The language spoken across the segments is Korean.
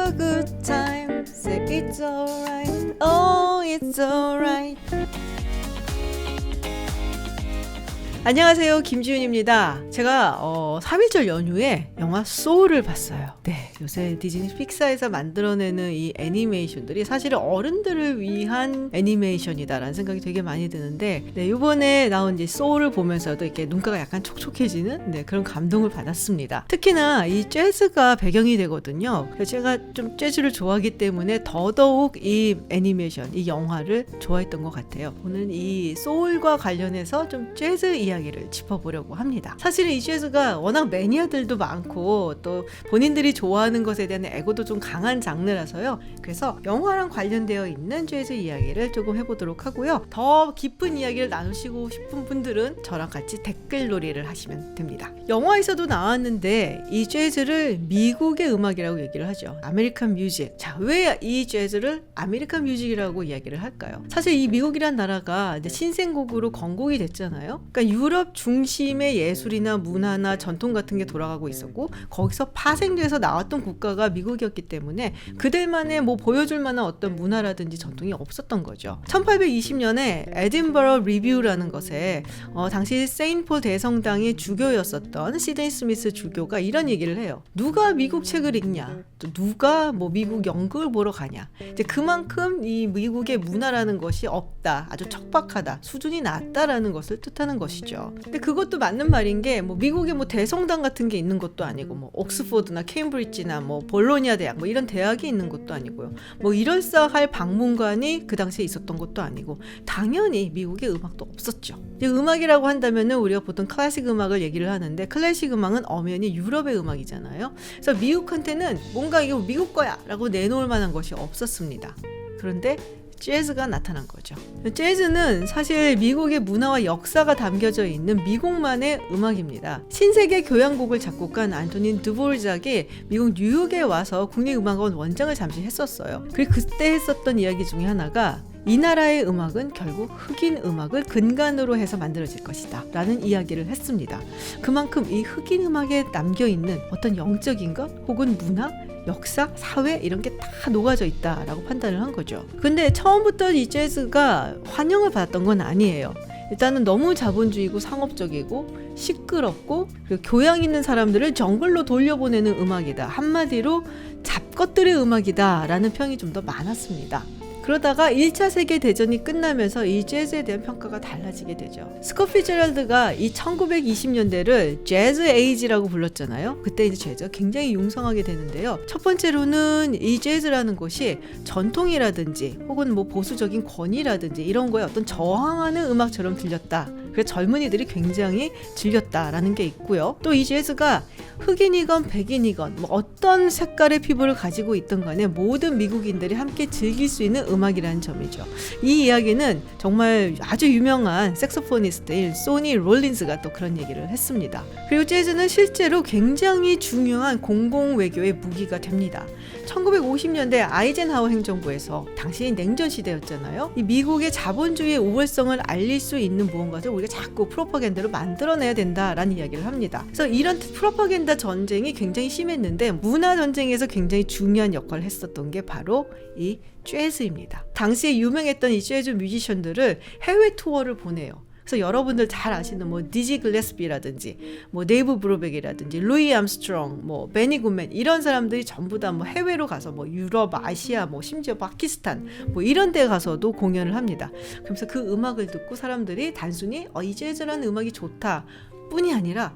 a good time. Say it's alright. Oh, it's alright. 안녕하세요, 김지윤입니다. 제가 3.1절 연휴에 영화 소울을 봤어요. 네, 요새 디즈니 픽사에서 만들어내는 이 애니메이션들이 사실은 어른들을 위한 애니메이션이다라는 생각이 되게 많이 드는데, 네, 이번에 나온 이제 소울을 보면서도 이렇게 눈가가 약간 촉촉해지는 그런 감동을 받았습니다. 특히나 이 재즈가 배경이 되거든요. 그래서 제가 좀 재즈를 좋아하기 때문에 더더욱 이 애니메이션, 이 영화를 좋아했던 것 같아요. 오늘 이 소울과 관련해서 좀 재즈 이야기를 짚어보려고 합니다. 사실은 이 재즈가 워낙 매니아들도 많고 또 본인들이 좋아하는 것에 대한 애고도 좀 강한 장르라서요. 그래서 영화랑 관련되어 있는 재즈 이야기를 조금 해보도록 하고요. 더 깊은 이야기를 나누시고 싶은 분들은 저랑 같이 댓글 놀이를 하시면 됩니다. 영화에서도 나왔는데 이 재즈를 미국의 음악이라고 얘기를 하죠. 아메리칸 뮤직. 자, 왜 이 재즈를 아메리칸 뮤직이라고 이야기를 할까요? 사실 이 미국이란 나라가 이제 신생국으로 건국이 됐잖아요. 그러니까 유럽 중심의 예술이나 문화나 전통 같은 게 돌아가고 있었고, 거기서 파생돼서 나왔던 국가가 미국이었기 때문에 그들만의 뭐 보여줄 만한 어떤 문화라든지 전통이 없었던 거죠. 1820년에 에딘버러 리뷰라는 것에 당시 세인트폴 대성당의 주교였었던 시드니 스미스 주교가 이런 얘기를 해요. 누가 미국 책을 읽냐? 또 누가 뭐 미국 연극을 보러 가냐? 이제 그만큼 이 미국의 문화라는 것이 없다, 아주 척박하다, 수준이 낮다라는 것을 뜻하는 것이죠. 근데 그것도 맞는 말인 게, 뭐 미국에 뭐 대성당 같은 게 있는 것도 아니고, 뭐 옥스포드나 케임브리지나 뭐 볼로냐 대학 뭐 이런 대학이 있는 것도 아니고요. 뭐 이럴싸할 박물관이 그 당시에 있었던 것도 아니고, 당연히 미국에 음악도 없었죠. 음악이라고 한다면은 우리가 보통 클래식 음악을 얘기를 하는데, 클래식 음악은 엄연히 유럽의 음악이잖아요. 그래서 미국한테는 뭔가 이거 미국 거야 라고 내놓을 만한 것이 없었습니다. 그런데 재즈가 나타난 거죠. 재즈는 사실 미국의 문화와 역사가 담겨져 있는 미국만의 음악입니다. 신세계 교향곡을 작곡한 안토닌 드보르작이 미국 뉴욕에 와서 국립음악원 원장을 잠시 했었어요. 그리고 그때 했었던 이야기 중에 하나가, 이 나라의 음악은 결국 흑인 음악을 근간으로 해서 만들어질 것이다 라는 이야기를 했습니다. 그만큼 이 흑인 음악에 남겨있는 어떤 영적인 것 혹은 문화, 역사, 사회 이런 게 다 녹아져 있다라고 판단을 한 거죠. 근데 처음부터 이 재즈가 환영을 받았던 건 아니에요. 일단은 너무 자본주의고 상업적이고 시끄럽고, 그리고 교양 있는 사람들을 정글로 돌려보내는 음악이다. 한마디로 잡것들의 음악이다 라는 평이 좀 더 많았습니다. 그러다가 1차 세계대전이 끝나면서 이 재즈에 대한 평가가 달라지게 되죠. 스콧 피츠제럴드가 이 1920년대를 재즈 에이지라고 불렀잖아요. 그때 이제 재즈가 굉장히 융성하게 되는데요. 첫 번째로는 이 재즈라는 것이 전통이라든지 혹은 뭐 보수적인 권위라든지 이런 거에 어떤 저항하는 음악처럼 들렸다. 그래서 젊은이들이 굉장히 즐겼다라는 게 있고요. 또 이 재즈가 흑인이건 백인이건 뭐 어떤 색깔의 피부를 가지고 있던 간에 모든 미국인들이 함께 즐길 수 있는 음악이라는 점이죠. 이 이야기는 정말 아주 유명한 색소포니스트인 소니 롤린스가 또 그런 얘기를 했습니다. 그리고 재즈는 실제로 굉장히 중요한 공공외교의 무기가 됩니다. 1950년대 아이젠하워 행정부에서, 당시 냉전 시대였잖아요. 이 미국의 자본주의의 우월성을 알릴 수 있는 무언가를 우리가 자꾸 프로파간다로 만들어내야 된다라는 이야기를 합니다. 그래서 이런 프로파간다 전쟁이 굉장히 심했는데, 문화 전쟁에서 굉장히 중요한 역할을 했었던 게 바로 이 재즈입니다. 당시에 유명했던 이 재즈 뮤지션들을 해외 투어를 보내요. 그래서 여러분들 잘 아시는 뭐 디지 글래스비라든지 뭐 데이브 브로백이라든지 루이 암스트롱, 뭐 베니 굿맨 이런 사람들이 전부 다 뭐 해외로 가서 뭐 유럽, 아시아, 뭐 심지어 파키스탄 뭐 이런 데 가서도 공연을 합니다. 그러면서 그 음악을 듣고 사람들이 단순히 이 재즈라는 음악이 좋다 뿐이 아니라,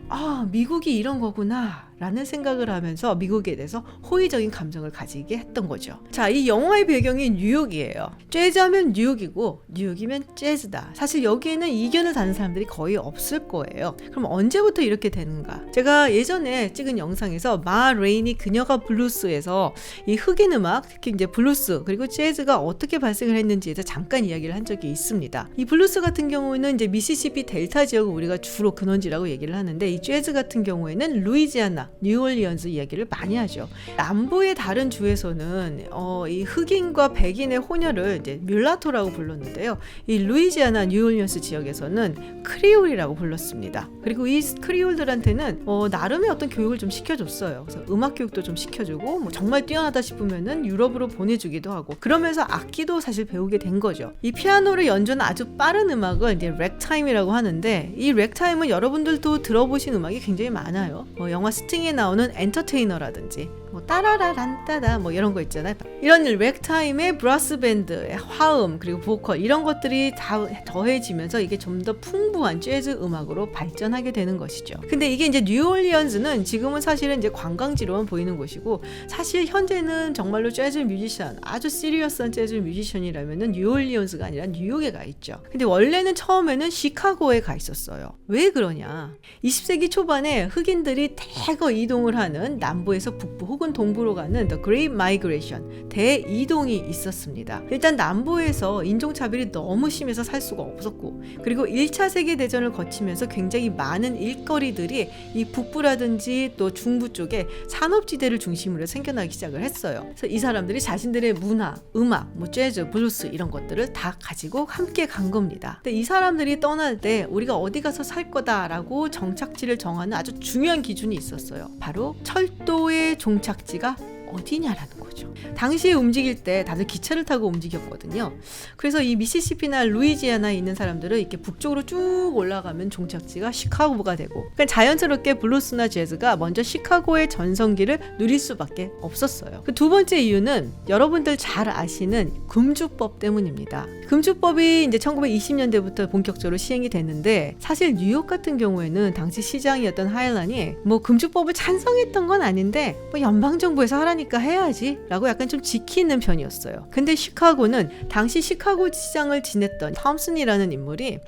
미국이 이런 거구나 라는 생각을 하면서 미국에 대해서 호의적인 감정을 가지게 했던 거죠. 자, 이 영화의 배경이 뉴욕이에요. 재즈하면 뉴욕이고 뉴욕이면 재즈다. 사실 여기에는 이견을 다는 사람들이 거의 없을 거예요. 그럼 언제부터 이렇게 되는가? 제가 예전에 찍은 영상에서 마 레이니 그녀가 블루스에서 이 흑인 음악, 특히 이제 블루스 그리고 재즈가 어떻게 발생을 했는지에 대해서 잠깐 이야기를 한 적이 있습니다. 이 블루스 같은 경우에는 이제 미시시피 델타 지역을 우리가 주로 근원지라고 얘기를 하는데, 이 재즈 같은 경우에는 루이지아나, 있습니다. 뉴올리언스 이야기를 많이 하죠. 남부의 다른 주에서는 이 흑인과 백인의 혼혈을 이제 뮬라토라고 불렀는데요. 이 루이지아나 뉴올리언스 지역에서는 크리올이라고 불렀습니다. 그리고 이 크리올들한테는 나름의 어떤 교육을 좀 시켜줬어요. 그래서 음악 교육도 좀 시켜주고 뭐 정말 뛰어나다 싶으면은 유럽으로 보내주기도 하고 그러면서 악기도 사실 배우게 된 거죠. 이 피아노를 연주하는 아주 빠른 음악을 이제 렉타임이라고 하는데 이 렉타임은 여러분들도 들어보신 음악이 굉장히 많아요. 영화 스팅에 나오는 엔터테이너라든지 뭐 따라라란따다 뭐 이런 거 있잖아요. 이런 렉타임의 브라스 밴드의 화음 그리고 보컬 이런 것들이 다 더해지면서 이게 좀 더 풍부한 재즈 음악으로 발전하게 되는 것이죠. 근데 이게 이제 뉴올리언스는 지금은 사실은 이제 관광지로만 보이는 곳이고 사실 현재는 정말로 재즈 뮤지션 아주 시리어스한 재즈 뮤지션이라면은 뉴올리언스가 아니라 뉴욕에 가 있죠. 근데 원래는 처음에는 시카고에 가 있었어요. 왜 그러냐? 20세기 초반에 흑인들이 대거 이동을 하는 남부에서 북부 혹은 동부로 가는 The Great Migration 대이동이 있었습니다. 일단 남부에서 인종차별이 너무 심해서 살 수가 없었고 그리고 1차 세계대전을 거치면서 굉장히 많은 일거리들이 이 북부라든지 또 중부 쪽에 산업지대를 중심으로 생겨나기 시작을 했어요. 그래서 이 사람들이 자신들의 문화, 음악, 뭐 재즈, 블루스 이런 것들을 다 가지고 함께 간 겁니다. 근데 이 사람들이 떠날 때 우리가 어디 가서 살 거다라고 정착지를 정하는 아주 중요한 기준이 있었어요. 바로 철도의 종착지가 어디냐라는 거죠. 당시에 움직일 때 다들 기차를 타고 움직였거든요. 그래서 이 미시시피나 루이지아나에 있는 사람들은 이렇게 북쪽으로 쭉 올라가면 종착지가 시카고가 되고 그러니까 자연스럽게 블루스나 재즈가 먼저 시카고의 전성기를 누릴 수밖에 없었어요. 그 두 번째 이유는 여러분들 잘 아시는 금주법 때문입니다. 금주법이 이제 1920년대부터 본격적으로 시행이 됐는데 사실 뉴욕 같은 경우에는 당시 시장이었던 하일란이 뭐 금주법을 찬성했던 건 아닌데 뭐 연방정부에서 하라니까 해야지 라고 약간 좀 지키는 편이었어요. 근데 시카고는 당시 시카고 시장을 지냈던 톰슨이라는 인물이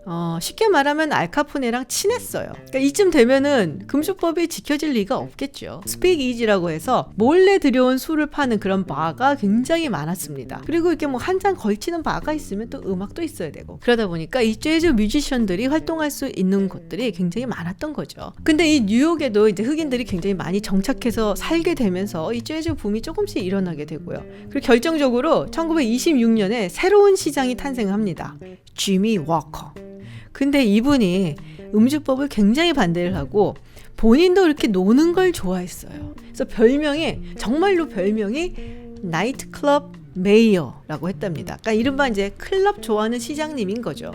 쉽게 말하면 알카포네랑 친했어요. 그러니까 이쯤 되면은 금주법이 지켜질 리가 없겠죠. 스픽 이지라고 해서 몰래 들여온 술을 파는 그런 바가 굉장히 많았습니다. 그리고 이렇게 뭐 한 잔 걸치는 바가 있으면 또 음악도 있어야 되고 그러다 보니까 이 재즈 뮤지션들이 활동할 수 있는 곳들이 굉장히 많았던 거죠. 근데 이 뉴욕에도 이제 흑인들이 굉장히 많이 정착해서 살게 되면서 이 재즈 붐이 조금씩 일어나게 되고요. 그리고 결정적으로 1926년에 새로운 시장이 탄생합니다. 지미 워커. 근데 이분이 음주법을 굉장히 반대를 하고 본인도 이렇게 노는 걸 좋아했어요. 그래서 정말로 별명이 나이트클럽 메이어라고 했답니다. 그러니까 이른바 이제 클럽 좋아하는 시장님인 거죠.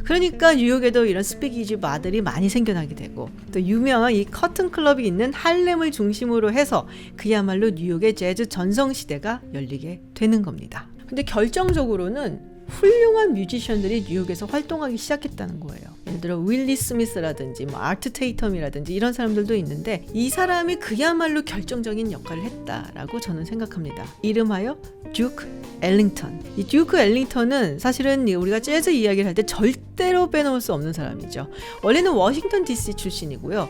그러니까 뉴욕에도 이런 스피기지 바들이 많이 생겨나게 되고 또 유명한 이 커튼 클럽이 있는 할렘을 중심으로 해서 그야말로 뉴욕의 재즈 전성시대가 열리게 되는 겁니다. 근데 결정적으로는 훌륭한 뮤지션들이 뉴욕에서 활동하기 시작했다는 거예요. 예를 들어 윌리 스미스라든지 뭐 아트 테이텀이라든지 이런 사람들도 있는데 이 사람이 그야말로 결정적인 역할을 했다라고 저는 생각합니다. 이름하여 듀크 엘링턴. 이 듀크 엘링턴은 사실은 우리가 재즈 이야기를 할 때 절대로 빼놓을 수 없는 사람이죠. 원래는 워싱턴 DC 출신이고요.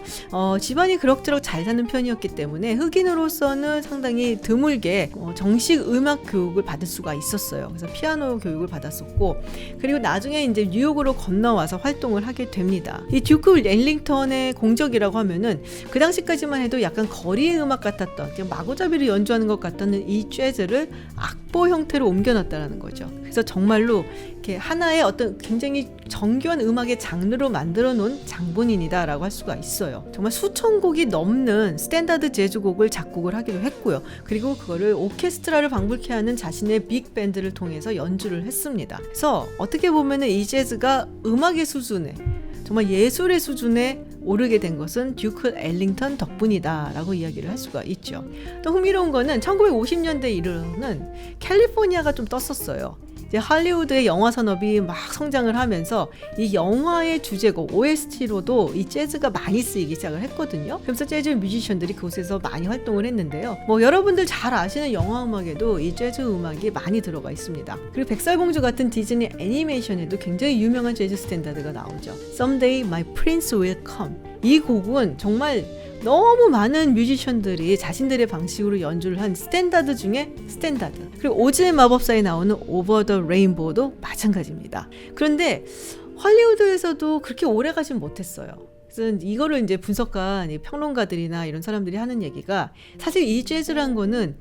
집안이 그럭저럭 잘 사는 편이었기 때문에 흑인으로서는 상당히 드물게 정식 음악 교육을 받을 수가 있었어요. 그래서 피아노 교육을 받았었고 그리고 나중에 이제 뉴욕으로 건너와서 활동을 하게 됩니다. 이 듀크 엘링턴의 공적이라고 하면은 그 당시까지만 해도 약간 거리의 음악 같았던 그냥 마구잡이를 연주하는 것 같다는 이 재즈를 악보 형태로 옮겨놨다는 거죠. 그래서 정말로 이렇게 하나의 어떤 굉장히 정교한 음악의 장르로 만들어 놓은 장본인이다라고 할 수가 있어요. 정말 수천 곡이 넘는 스탠다드 재즈곡을 작곡을 하기도 했고요. 그리고 그거를 오케스트라를 방불케 하는 자신의 빅밴드를 통해서 연주를 했습니다. 그래서 어떻게 보면은 이 재즈가 음악의 수준에 정말 예술의 수준에 오르게 된 것은 듀크 엘링턴 덕분이다 라고 이야기를 할 수가 있죠. 또 흥미로운 거는 1950년대 이르러는 캘리포니아가 좀 떴었어요. 이제 할리우드의 영화 산업이 막 성장을 하면서 이 영화의 주제곡 OST로도 이 재즈가 많이 쓰이기 시작을 했거든요. 그래서 재즈 뮤지션들이 그곳에서 많이 활동을 했는데요. 뭐 여러분들 잘 아시는 영화 음악에도 이 재즈 음악이 많이 들어가 있습니다. 그리고 백설공주 같은 디즈니 애니메이션에도 굉장히 유명한 재즈 스탠다드가 나오죠. Someday My Prince Will Come. 이 곡은 정말 너무 많은 뮤지션들이 자신들의 방식으로 연주를 한 스탠다드 중에 스탠다드. 그리고 오즈의 마법사에 나오는 Over the Rainbow도 마찬가지입니다. 그런데 할리우드에서도 그렇게 오래 가진 못했어요. 어쨌든 이거를 이제 분석한 이 평론가들이나 이런 사람들이 하는 얘기가 사실 이 재즈란 거는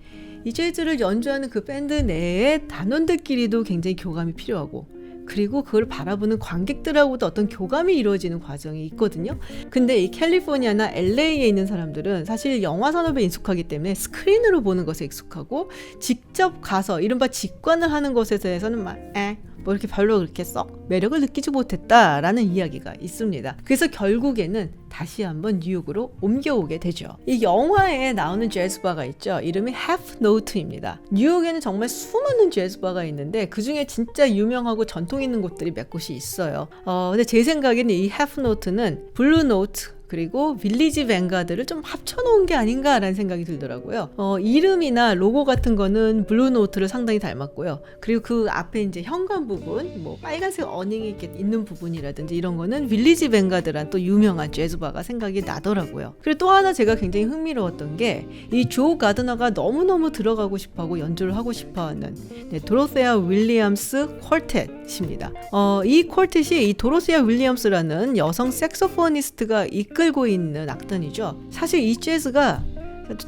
이 재즈를 연주하는 그 밴드 내에 단원들끼리도 굉장히 교감이 필요하고 그리고 그걸 바라보는 관객들하고도 어떤 교감이 이루어지는 과정이 있거든요. 근데 이 캘리포니아나 LA에 있는 사람들은 사실 영화 산업에 익숙하기 때문에 스크린으로 보는 것에 익숙하고 직접 가서 이른바 직관을 하는 것에 대해서는 뭐 이렇게 별로 그렇게 썩 매력을 느끼지 못했다라는 이야기가 있습니다. 그래서 결국에는 다시 한번 뉴욕으로 옮겨오게 되죠. 이 영화에 나오는 재즈바가 있죠. 이름이 Half Note입니다. 뉴욕에는 정말 수많은 재즈바가 있는데 그중에 진짜 유명하고 전통 있는 곳들이 몇 곳이 있어요. 근데 제 생각에는 이 Half Note는 블루 노트 그리고 빌리지 뱅가드를 좀 합쳐놓은 게 아닌가라는 생각이 들더라고요. 이름이나 로고 같은 거는 블루노트를 상당히 닮았고요. 그리고 그 앞에 이제 현관 부분, 뭐 빨간색 어닝이 이렇게 있는 부분이라든지 이런 거는 빌리지 뱅가드란 또 유명한 재즈바가 생각이 나더라고요. 그리고 또 하나 제가 굉장히 흥미로웠던 게 이 조 가드너가 너무너무 들어가고 싶어하고 연주를 하고 싶어하는 도로세아 윌리엄스 쿼텟입니다. 이 쿼텟이 이 도로세아 윌리엄스라는 여성 색소포니스트가 이끌고 있는 악단이죠. 사실 이 재즈가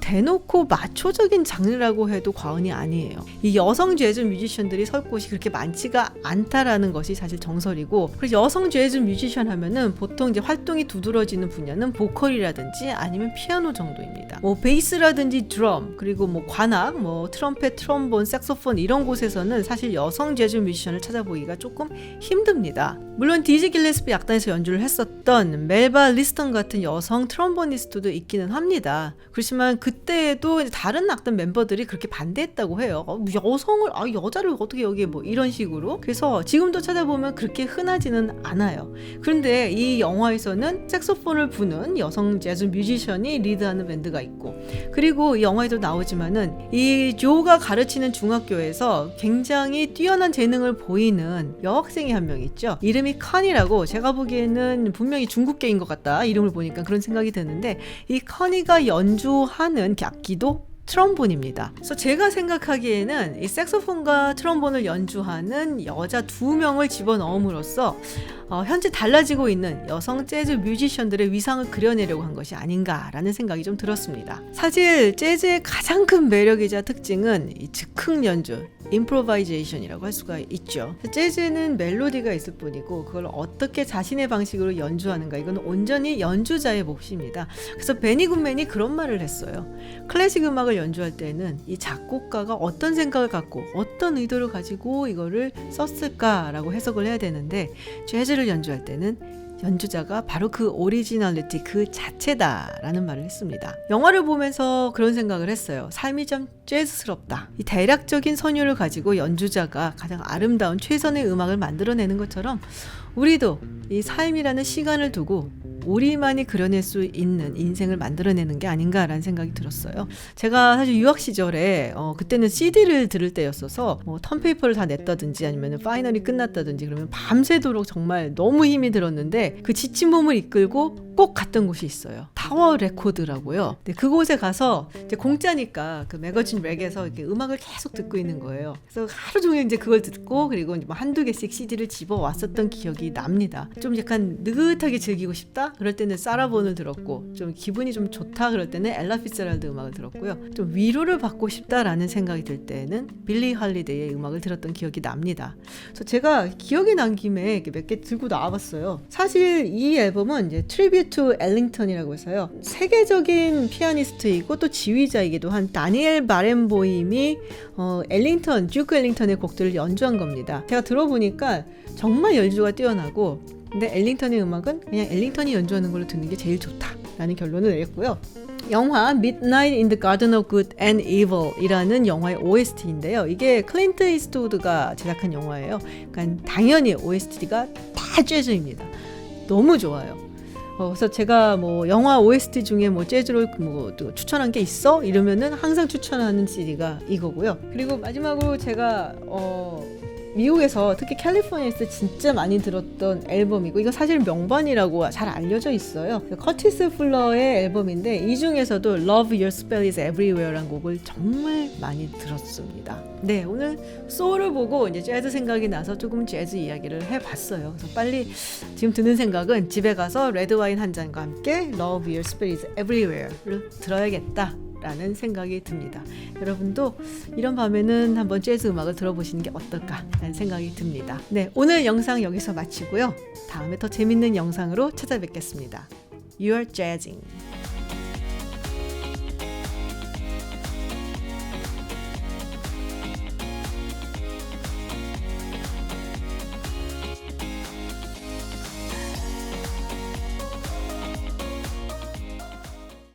대놓고 마초적인 장르라고 해도 과언이 아니에요. 이 여성 재즈 뮤지션들이 설 곳이 그렇게 많지가 않다라는 것이 사실 정설이고, 그래서 여성 재즈 뮤지션 하면은 보통 이제 활동이 두드러지는 분야는 보컬이라든지 아니면 피아노 정도입니다. 뭐 베이스라든지 드럼, 그리고 뭐 관악, 뭐 트럼펫, 트럼본, 색소폰 이런 곳에서는 사실 여성 재즈 뮤지션을 찾아보기가 조금 힘듭니다. 물론 디지 길레스피 악단에서 연주를 했었던 멜바 리스턴 같은 여성 트럼보니스트도 있기는 합니다. 그렇지만 그때에도 다른 악단 멤버들이 그렇게 반대했다고 해요. 여성을, 여자를 어떻게 여기에 뭐 이런 식으로. 그래서 지금도 찾아보면 그렇게 흔하지는 않아요. 그런데 이 영화에서는 색소폰을 부는 여성 재즈 뮤지션이 리드하는 밴드가 있고, 그리고 이 영화에도 나오지만은 이 조가 가르치는 중학교에서 굉장히 뛰어난 재능을 보이는 여학생이 한 명 있죠. 이름이 커니라고, 제가 보기에는 분명히 중국계인 것 같다, 이름을 보니까 그런 생각이 드는데, 이 커니가 연주하는 악기도 트럼본입니다. 그래서 제가 생각하기에는 이 색소폰과 트럼본을 연주하는 여자 2명을 집어넣음으로써 현재 달라지고 있는 여성 재즈 뮤지션들의 위상을 그려내려고 한 것이 아닌가라는 생각이 좀 들었습니다. 사실 재즈의 가장 큰 매력이자 특징은 이 즉흥 연주, 임프로바이제이션이라고 할 수가 있죠. 재즈는 멜로디가 있을 뿐이고 그걸 어떻게 자신의 방식으로 연주하는가, 이건 온전히 연주자의 몫입니다. 그래서 베니 굿맨이 그런 말을 했어요. 클래식 음악을 연주할 때는 이 작곡가가 어떤 생각을 갖고 어떤 의도를 가지고 이거를 썼을까라고 해석을 해야 되는데, 재즈를 연주할 때는 연주자가 바로 그 오리지널리티 그 자체다라는 말을 했습니다. 영화를 보면서 그런 생각을 했어요. 삶이 좀 재즈스럽다. 이 대략적인 선율을 가지고 연주자가 가장 아름다운 최선의 음악을 만들어내는 것처럼 우리도 이 삶이라는 시간을 두고 우리만이 그려낼 수 있는 인생을 만들어내는 게 아닌가라는 생각이 들었어요. 제가 사실 유학 시절에 그때는 CD를 들을 때였어서 뭐 턴페이퍼를 다 냈다든지 아니면 파이널이 끝났다든지 그러면 밤새도록 정말 너무 힘이 들었는데, 그 지친 몸을 이끌고 꼭 갔던 곳이 있어요. 타워 레코드라고요. 근데 그곳에 가서 이제 공짜니까 그 매거진 렉에서 이렇게 음악을 계속 듣고 있는 거예요. 그래서 하루 종일 이제 그걸 듣고, 그리고 뭐 한두 개씩 CD를 집어 왔었던 기억이 납니다. 좀 약간 느긋하게 즐기고 싶다? 그럴 때는 사라본을 들었고, 좀 기분이 좀 좋다 그럴 때는 엘라 피츠제럴드 음악을 들었고요. 좀 위로를 받고 싶다라는 생각이 들 때는 빌리 할리데이의 음악을 들었던 기억이 납니다. 그래서 제가 기억에 난 김에 몇 개 들고 나와봤어요. 사실 이 앨범은 이제 트리뷰트 투 엘링턴이라고 해서요, 세계적인 피아니스트이고 또 지휘자이기도 한 다니엘 바렌보임이 엘링턴, 듀크 엘링턴의 곡들을 연주한 겁니다. 제가 들어보니까 정말 연주가 뛰어나고, 근데 엘링턴의 음악은 그냥 엘링턴이 연주하는 걸로 듣는 게 제일 좋다라는 결론을 내렸고요. 영화 Midnight in the Garden of Good and Evil 이라는 영화의 OST인데요. 이게 클린트 이스트우드가 제작한 영화예요. 그러니까 당연히 OST가 다 재즈입니다. 너무 좋아요. 그래서 제가 뭐 영화 OST 중에 뭐 재즈로 뭐 또 추천한 게 있어? 이러면은 항상 추천하는 CD가 이거고요. 그리고 마지막으로 제가 미국에서 특히 캘리포니아에서 진짜 많이 들었던 앨범이고 이거 사실 명반이라고 잘 알려져 있어요. 커티스 풀러의 앨범인데 이 중에서도 Love Your Spell Is Everywhere라는 곡을 정말 많이 들었습니다. 네, 오늘 소울을 보고 이제 재즈 생각이 나서 조금 재즈 이야기를 해봤어요. 그래서 빨리 지금 드는 생각은 집에 가서 레드 와인 한 잔과 함께 Love Your Spell Is Everywhere를 들어야겠다 라는 생각이 듭니다. 여러분도 이런 밤에는 한번 재즈 음악을 들어보시는 게 어떨까 라는 생각이 듭니다. 네, 오늘 영상 여기서 마치고요. 다음에 더 재밌는 영상으로 찾아뵙겠습니다. You are jazzing.